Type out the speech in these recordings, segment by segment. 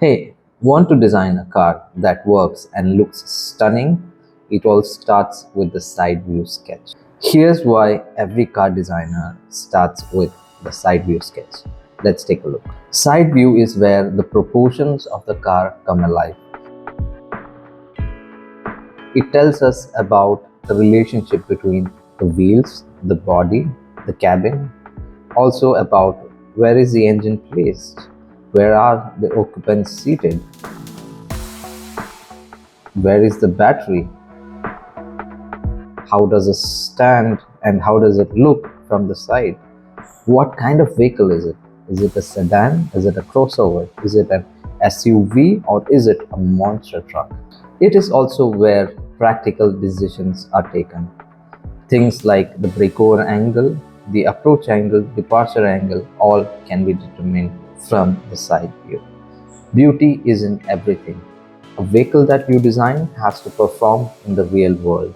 Hey, want to design a car that works and looks stunning? It all starts with the side view sketch. Here's why every car designer starts with the side view sketch. Let's take a look. Side view is where the proportions of the car come alive. It tells us about the relationship between the wheels, the body, the cabin, also about where is the engine placed, where are the occupants seated, where is the battery, how does it stand and how does it look from the side, what kind of vehicle is it a sedan, is it a crossover, is it an SUV, or is it a monster truck. It is also where practical decisions are taken. Things like the breakover angle, the approach angle, departure angle, all can be determined from the side view. Beauty is in everything. A vehicle that you design has to perform in the real world.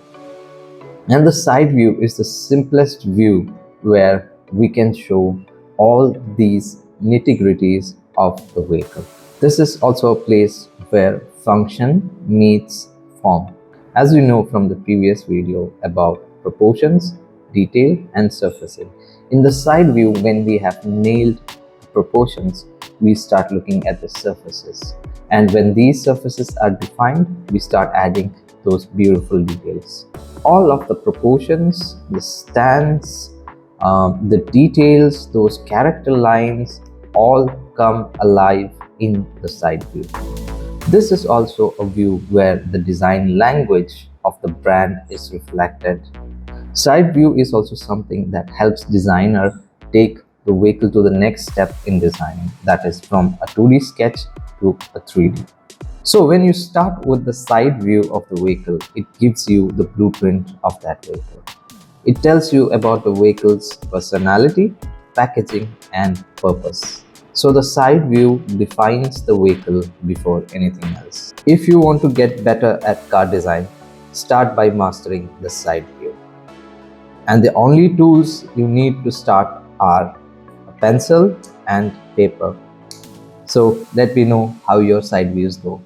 And the side view is the simplest view where we can show all these nitty-gritties of the vehicle. This is also a place where function meets form. As you know from the previous video about proportions, detail and surfacing. In the side view, when we have nailed proportions, we start looking at the surfaces. And when these surfaces are defined, we start adding those beautiful details. All of the proportions, the stance, the details, those character lines all come alive in the side view. This is also a view where the design language of the brand is reflected. Side view is also something that helps designer take the vehicle to the next step in designing, that is from a 2D sketch to a 3D. So when you start with the side view of the vehicle, it gives you the blueprint of that vehicle. It tells you about the vehicle's personality, packaging, and purpose. So the side view defines the vehicle before anything else. If you want to get better at car design, start by mastering the side view. And the only tools you need to start are a pencil and paper. So let me know how your side views go.